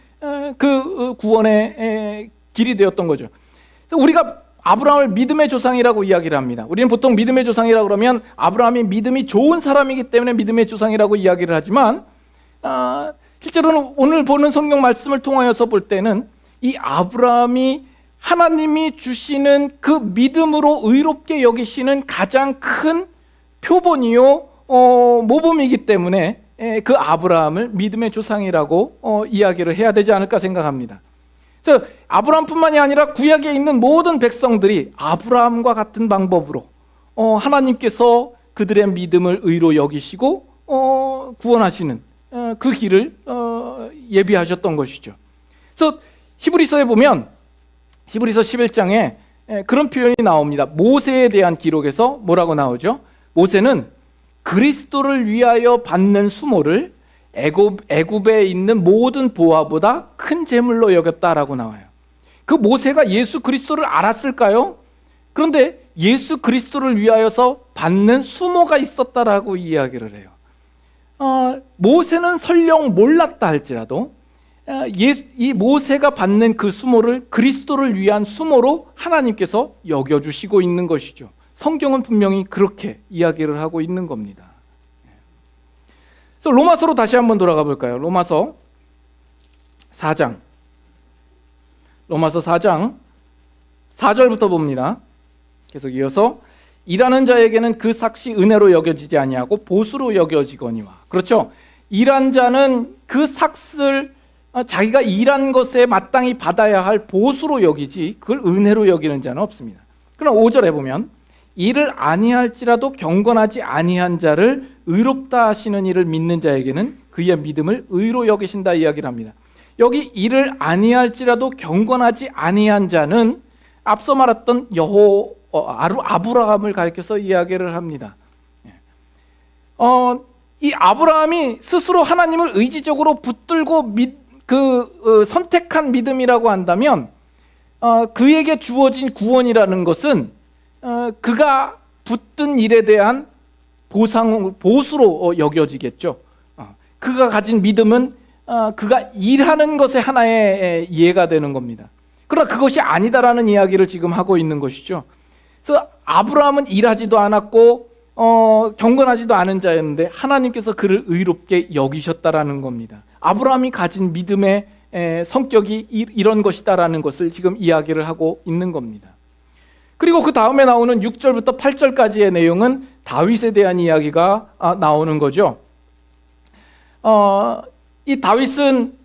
그 구원의 길이 되었던 거죠. 우리가 아브라함을 믿음의 조상이라고 이야기를 합니다. 우리는 보통 믿음의 조상이라고 그러면 아브라함이 믿음이 좋은 사람이기 때문에 믿음의 조상이라고 이야기를 하지만 실제로는 오늘 보는 성경 말씀을 통하여서 볼 때는 이 아브라함이 하나님이 주시는 그 믿음으로 의롭게 여기시는 가장 큰 표본이요 모범이기 때문에 그 아브라함을 믿음의 조상이라고 이야기를 해야 되지 않을까 생각합니다. 그래서 아브라함뿐만이 아니라 구약에 있는 모든 백성들이 아브라함과 같은 방법으로 하나님께서 그들의 믿음을 의로 여기시고 구원하시는 그 길을 예비하셨던 것이죠. 그래서 히브리서에 보면 히브리서 11장에 그런 표현이 나옵니다. 모세에 대한 기록에서 뭐라고 나오죠? 모세는 그리스도를 위하여 받는 수모를 애굽에 있는 모든 보화보다 큰 재물로 여겼다라고 나와요. 그 모세가 예수 그리스도를 알았을까요? 그런데 예수 그리스도를 위하여서 받는 수모가 있었다라고 이야기를 해요. 모세는 설령 몰랐다 할지라도 이 모세가 받는 그 수모를 그리스도를 위한 수모로 하나님께서 여겨주시고 있는 것이죠. 성경은 분명히 그렇게 이야기를 하고 있는 겁니다. 그래서 로마서로 다시 한번 돌아가 볼까요? 로마서 4장 4절부터 봅니다. 계속 이어서 일하는 자에게는 그 삭시 은혜로 여겨지지 아니하고 보수로 여겨지거니와. 그렇죠? 일한 자는 그 삭을 자기가 일한 것에 마땅히 받아야 할 보수로 여기지 그걸 은혜로 여기는 자는 없습니다. 그러나 5절에 보면 일을 아니할지라도 경건하지 아니한 자를 의롭다 하시는 이를 믿는 자에게는 그의 믿음을 의로 여기신다 이야기를 합니다. 여기 일을 아니할지라도 경건하지 아니한 자는 앞서 말했던 아브라함을 가리켜서 이야기를 합니다. 이 아브라함이 스스로 하나님을 의지적으로 붙들고 선택한 믿음이라고 한다면 그에게 주어진 구원이라는 것은 그가 붙든 일에 대한 보수로 여겨지겠죠. 그가 가진 믿음은 그가 일하는 것에 하나의 이해가 되는 겁니다. 그러나 그것이 아니다라는 이야기를 지금 하고 있는 것이죠. 그래서 아브라함은 일하지도 않았고 경건하지도 않은 자였는데 하나님께서 그를 의롭게 여기셨다라는 겁니다. 아브라함이 가진 믿음의 성격이 이런 것이다라는 것을 지금 이야기를 하고 있는 겁니다. 그리고 그 다음에 나오는 6절부터 8절까지의 내용은 다윗에 대한 이야기가 나오는 거죠. 이 다윗은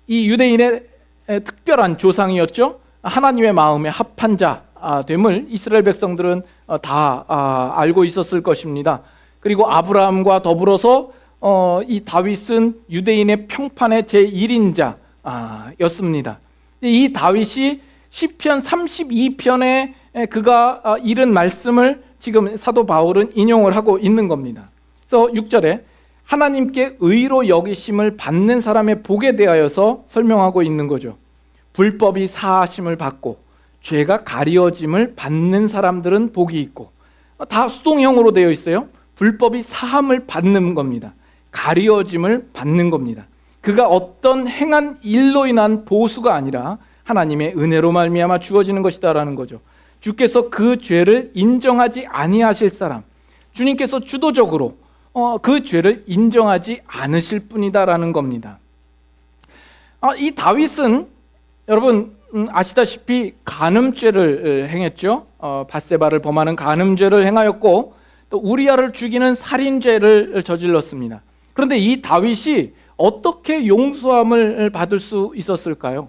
이 유대인의 특별한 조상이었죠. 하나님의 마음에 합한 자 됨을 이스라엘 백성들은 다 알고 있었을 것입니다. 그리고 아브라함과 더불어서 이 다윗은 유대인의 평판의 제1인자였습니다. 이 다윗이 시편 32편의 그가 이른 말씀을 지금 사도 바울은 인용을 하고 있는 겁니다. 그래서 6절에 하나님께 의로 여기심을 받는 사람의 복에 대하여서 설명하고 있는 거죠. 불법이 사하심을 받고 죄가 가리워짐을 받는 사람들은 복이 있고, 다 수동형으로 되어 있어요. 불법이 사함을 받는 겁니다. 가리워짐을 받는 겁니다. 그가 어떤 행한 일로 인한 보수가 아니라 하나님의 은혜로 말미암아 주어지는 것이다라는 거죠. 주께서 그 죄를 인정하지 아니하실 사람, 주님께서 주도적으로 그 죄를 인정하지 않으실 뿐이다라는 겁니다. 이 다윗은 여러분 아시다시피 간음죄를 행했죠. 밧세바를 범하는 간음죄를 행하였고, 또 우리아를 죽이는 살인죄를 저질렀습니다. 그런데 이 다윗이 어떻게 용서함을 받을 수 있었을까요?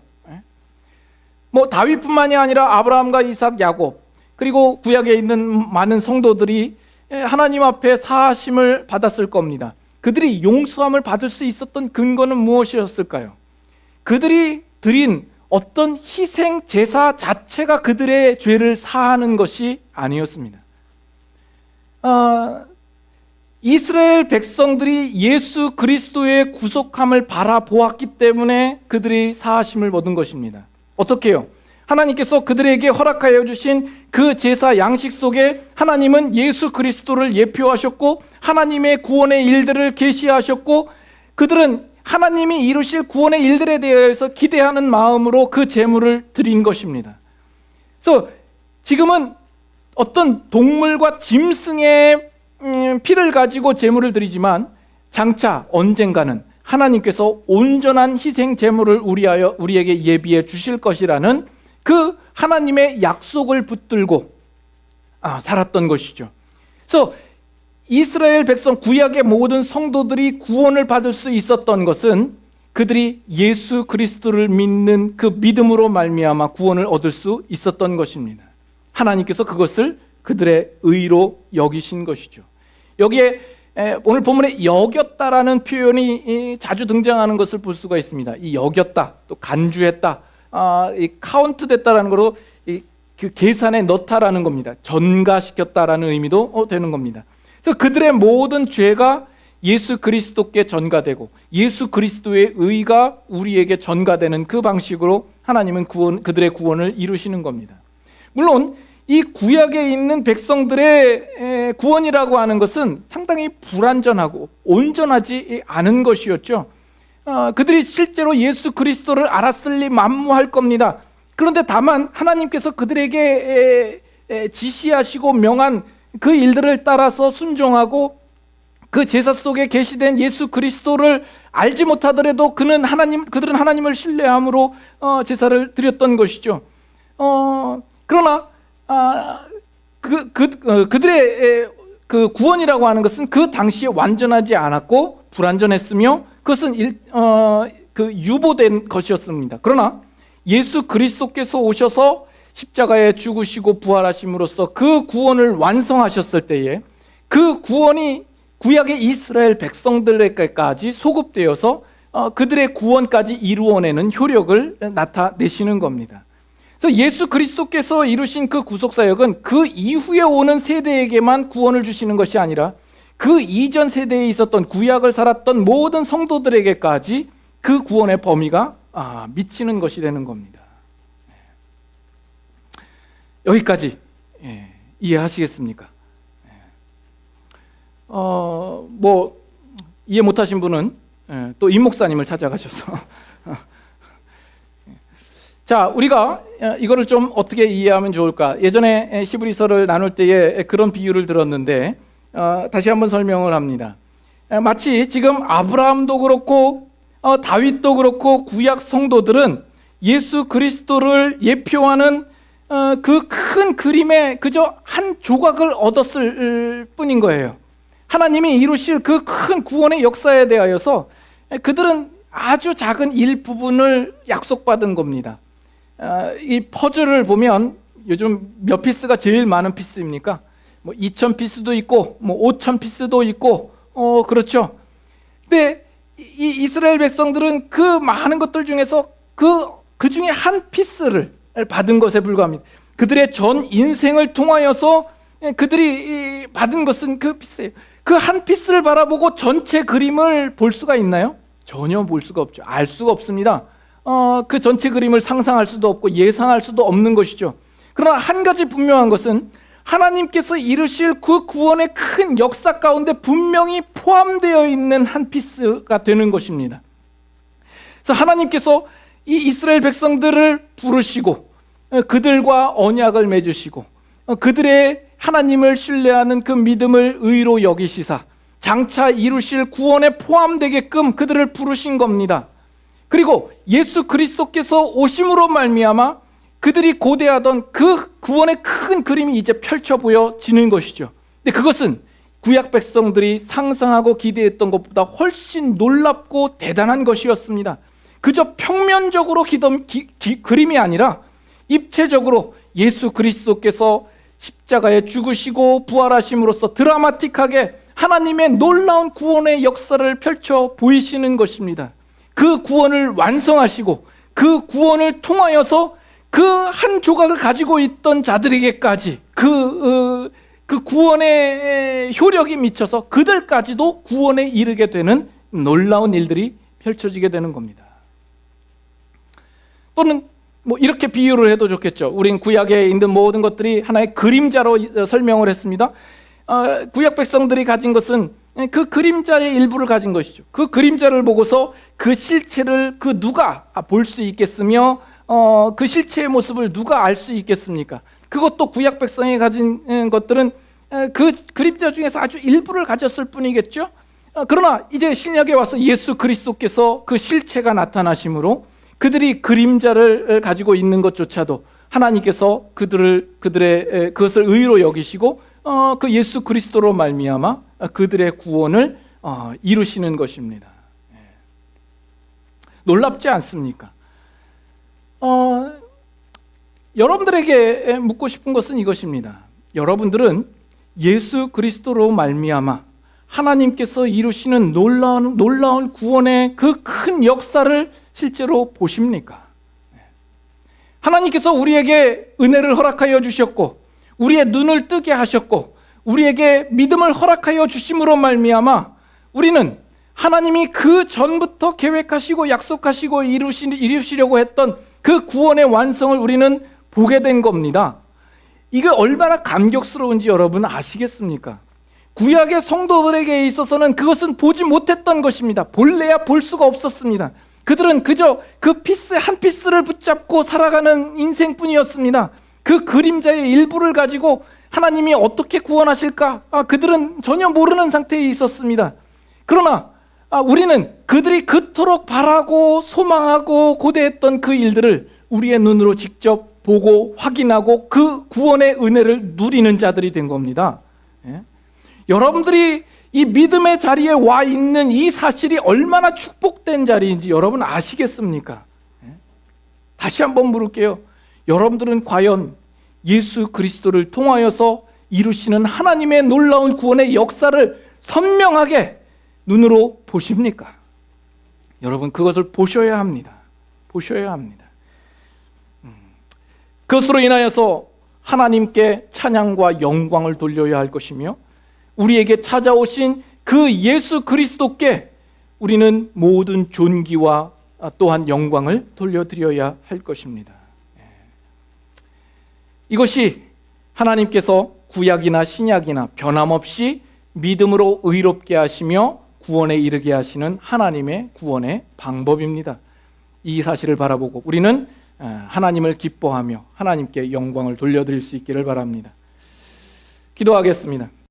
다윗뿐만이 아니라 아브라함과 이삭, 야곱, 그리고 구약에 있는 많은 성도들이 하나님 앞에 사하심을 받았을 겁니다. 그들이 용서함을 받을 수 있었던 근거는 무엇이었을까요? 그들이 드린 어떤 희생 제사 자체가 그들의 죄를 사하는 것이 아니었습니다. 이스라엘 백성들이 예수 그리스도의 구속함을 바라보았기 때문에 그들이 사하심을 얻은 것입니다. 어떻게 해요? 하나님께서 그들에게 허락하여 주신 그 제사 양식 속에 하나님은 예수 그리스도를 예표하셨고 하나님의 구원의 일들을 계시하셨고, 그들은 하나님이 이루실 구원의 일들에 대해서 기대하는 마음으로 그 제물을 드린 것입니다. 그래서 지금은 어떤 동물과 짐승의 피를 가지고 제물을 드리지만 장차 언젠가는 하나님께서 온전한 희생 제물을 우리에게 예비해 주실 것이라는 그 하나님의 약속을 붙들고 살았던 것이죠. 그래서 이스라엘 백성, 구약의 모든 성도들이 구원을 받을 수 있었던 것은 그들이 예수 그리스도를 믿는 그 믿음으로 말미암아 구원을 얻을 수 있었던 것입니다. 하나님께서 그것을 그들의 의로 여기신 것이죠. 여기에 오늘 본문에 여겼다라는 표현이 자주 등장하는 것을 볼 수가 있습니다. 이 여겼다, 또 간주했다, 이 카운트됐다라는 거로 그 계산에 넣다라는 겁니다. 전가시켰다라는 의미도 되는 겁니다. 그래서 그들의 모든 죄가 예수 그리스도께 전가되고 예수 그리스도의 의가 우리에게 전가되는 그 방식으로 하나님은 그들의 구원을 이루시는 겁니다. 물론 이 구약에 있는 백성들의 구원이라고 하는 것은 상당히 불완전하고 온전하지 않은 것이었죠. 그들이 실제로 예수 그리스도를 알았을리 만무할 겁니다. 그런데 다만 하나님께서 그들에게 지시하시고 명한 그 일들을 따라서 순종하고 그 제사 속에 계시된 예수 그리스도를 알지 못하더라도 그들은 하나님을 신뢰함으로 제사를 드렸던 것이죠. 그러나 그들의 그 구원이라고 하는 것은 그 당시에 완전하지 않았고 불완전했으며 그것은 유보된 것이었습니다. 그러나 예수 그리스도께서 오셔서 십자가에 죽으시고 부활하심으로써 그 구원을 완성하셨을 때에 그 구원이 구약의 이스라엘 백성들에게까지 소급되어서 그들의 구원까지 이루어내는 효력을 나타내시는 겁니다. 그래서 예수 그리스도께서 이루신 그 구속사역은 그 이후에 오는 세대에게만 구원을 주시는 것이 아니라 그 이전 세대에 있었던 구약을 살았던 모든 성도들에게까지 그 구원의 범위가 미치는 것이 되는 겁니다. 여기까지 이해하시겠습니까? 이해 못하신 분은 또 임 목사님을 찾아가셔서 자, 우리가 이거를 좀 어떻게 이해하면 좋을까? 예전에 히브리서를 나눌 때에 그런 비유를 들었는데 다시 한번 설명을 합니다. 마치 지금 아브라함도 그렇고 다윗도 그렇고 구약 성도들은 예수 그리스도를 예표하는 그 큰 그림의 그저 한 조각을 얻었을 뿐인 거예요. 하나님이 이루실 그 큰 구원의 역사에 대하여서 그들은 아주 작은 일부분을 약속받은 겁니다. 이 퍼즐을 보면 요즘 몇 피스가 제일 많은 피스입니까? 2,000 피스도 있고 5,000 피스도 있고 그렇죠. 근데 이 이스라엘 백성들은 그 많은 것들 중에서 그 중에 한 피스를 받은 것에 불과합니다. 그들의 전 인생을 통하여서 그들이 받은 것은 그 피스예요. 그 한 피스를 바라보고 전체 그림을 볼 수가 있나요? 전혀 볼 수가 없죠. 알 수가 없습니다. 그 전체 그림을 상상할 수도 없고 예상할 수도 없는 것이죠. 그러나 한 가지 분명한 것은 하나님께서 이루실 그 구원의 큰 역사 가운데 분명히 포함되어 있는 한 피스가 되는 것입니다. 그래서 하나님께서 이 이스라엘 백성들을 부르시고 그들과 언약을 맺으시고 그들의 하나님을 신뢰하는 그 믿음을 의로 여기시사 장차 이루실 구원에 포함되게끔 그들을 부르신 겁니다. 그리고 예수 그리스도께서 오심으로 말미암아 그들이 고대하던 그 구원의 큰 그림이 이제 펼쳐 보여지는 것이죠. 근데 그것은 구약 백성들이 상상하고 기대했던 것보다 훨씬 놀랍고 대단한 것이었습니다. 그저 평면적으로 그림이 아니라 입체적으로 예수 그리스도께서 십자가에 죽으시고 부활하심으로써 드라마틱하게 하나님의 놀라운 구원의 역사를 펼쳐 보이시는 것입니다. 그 구원을 완성하시고 그 구원을 통하여서 그 한 조각을 가지고 있던 자들에게까지 그 구원의 효력이 미쳐서 그들까지도 구원에 이르게 되는 놀라운 일들이 펼쳐지게 되는 겁니다. 또는 이렇게 비유를 해도 좋겠죠. 우린 구약에 있는 모든 것들이 하나의 그림자로 설명을 했습니다. 구약 백성들이 가진 것은 그 그림자의 일부를 가진 것이죠. 그 그림자를 보고서 그 실체를 누가 볼 수 있겠으며 그 실체의 모습을 누가 알 수 있겠습니까? 그것도 구약 백성이 가진 것들은 그 그림자 중에서 아주 일부를 가졌을 뿐이겠죠. 그러나 이제 신약에 와서 예수 그리스도께서 그 실체가 나타나심으로 그들이 그림자를 가지고 있는 것조차도 하나님께서 그들의 그것을 의로 여기시고 그 예수 그리스도로 말미암아 그들의 구원을 이루시는 것입니다. 놀랍지 않습니까? 여러분들에게 묻고 싶은 것은 이것입니다. 여러분들은 예수 그리스도로 말미암아 하나님께서 이루시는 놀라운 구원의 그 큰 역사를 실제로 보십니까? 하나님께서 우리에게 은혜를 허락하여 주셨고 우리의 눈을 뜨게 하셨고 우리에게 믿음을 허락하여 주심으로 말미암아 우리는 하나님이 그 전부터 계획하시고 약속하시고 이루시려고 했던 그 구원의 완성을 우리는 보게 된 겁니다. 이게 얼마나 감격스러운지 여러분 아시겠습니까? 구약의 성도들에게 있어서는 그것은 보지 못했던 것입니다. 볼래야 볼 수가 없었습니다. 그들은 그저 그 피스 한 피스를 붙잡고 살아가는 인생뿐이었습니다. 그 그림자의 일부를 가지고 하나님이 어떻게 구원하실까? 그들은 전혀 모르는 상태에 있었습니다. 그러나 우리는 그들이 그토록 바라고 소망하고 고대했던 그 일들을 우리의 눈으로 직접 보고 확인하고 그 구원의 은혜를 누리는 자들이 된 겁니다. 여러분들이 이 믿음의 자리에 와 있는 이 사실이 얼마나 축복된 자리인지 여러분 아시겠습니까? 다시 한번 물을게요. 여러분들은 과연 예수 그리스도를 통하여서 이루시는 하나님의 놀라운 구원의 역사를 선명하게 눈으로 보십니까? 여러분 그것을 보셔야 합니다. 보셔야 합니다. 그것으로 인하여서 하나님께 찬양과 영광을 돌려야 할 것이며 우리에게 찾아오신 그 예수 그리스도께 우리는 모든 존귀와 또한 영광을 돌려드려야 할 것입니다. 이것이 하나님께서 구약이나 신약이나 변함없이 믿음으로 의롭게 하시며 구원에 이르게 하시는 하나님의 구원의 방법입니다. 이 사실을 바라보고 우리는 하나님을 기뻐하며 하나님께 영광을 돌려드릴 수 있기를 바랍니다. 기도하겠습니다.